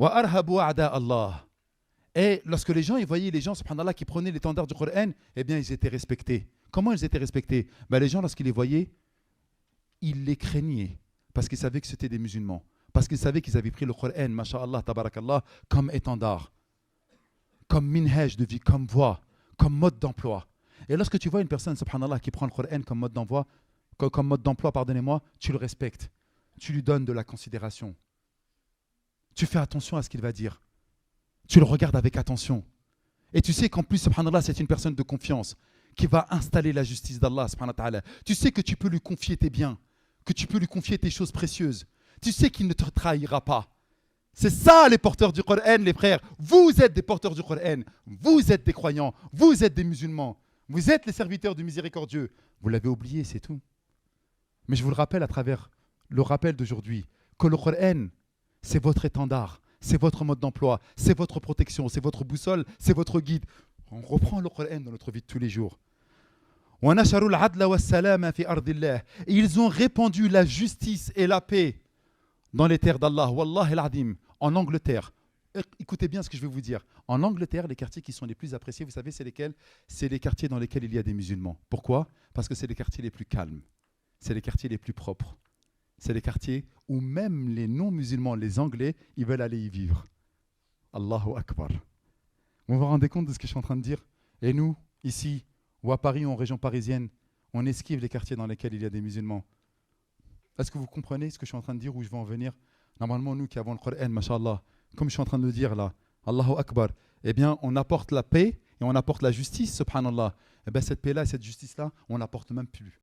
Wa arhabu a'da Allah. Et lorsque les gens, ils voyaient les gens, subhanallah, qui prenaient l'étendard du Coran, eh bien, ils étaient respectés. Comment ils étaient respectés? Les gens, lorsqu'ils les voyaient, ils les craignaient parce qu'ils savaient que c'était des musulmans. Parce qu'ils savaient qu'ils avaient pris le Coran, masha'Allah, tabarakallah, comme étendard, comme minhaj de vie, comme voie, comme mode d'emploi. Et lorsque tu vois une personne, subhanallah, qui prend le Coran comme mode d'emploi, pardonnez-moi, tu le respectes. Tu lui donnes de la considération. Tu fais attention à ce qu'il va dire. Tu le regardes avec attention. Et tu sais qu'en plus, subhanallah, c'est une personne de confiance qui va installer la justice d'Allah, subhanahu wa ta'ala. Tu sais que tu peux lui confier tes biens, que tu peux lui confier tes choses précieuses. Tu sais qu'il ne te trahira pas. C'est ça les porteurs du Coran, les frères. Vous êtes des porteurs du Coran. Vous êtes des croyants. Vous êtes des musulmans. Vous êtes les serviteurs du miséricordieux. Vous l'avez oublié, c'est tout. Mais je vous le rappelle à travers le rappel d'aujourd'hui, que le Coran, c'est votre étendard, c'est votre mode d'emploi, c'est votre protection, c'est votre boussole, c'est votre guide. On reprend le Coran dans notre vie de tous les jours. Et ils ont répandu la justice et la paix dans les terres d'Allah, Wallahi al-Adim, en Angleterre. Écoutez bien ce que je vais vous dire. En Angleterre, les quartiers qui sont les plus appréciés, vous savez, c'est lesquels? C'est les quartiers dans lesquels il y a des musulmans. Pourquoi? Parce que c'est les quartiers les plus calmes. C'est les quartiers les plus propres. C'est les quartiers où même les non-musulmans, les Anglais, ils veulent aller y vivre. Allahu Akbar. Vous vous rendez compte de ce que je suis en train de dire? Et nous, ici, ou à Paris ou en région parisienne, on esquive les quartiers dans lesquels il y a des musulmans. Est-ce que vous comprenez ce que je suis en train de dire, où je veux en venir? Normalement, nous qui avons le Coran, mashallah, comme je suis en train de le dire là, Allahu Akbar, eh bien, on apporte la paix et on apporte la justice, subhanallah. Eh bien, cette paix-là et cette justice-là, on n'apporte même plus.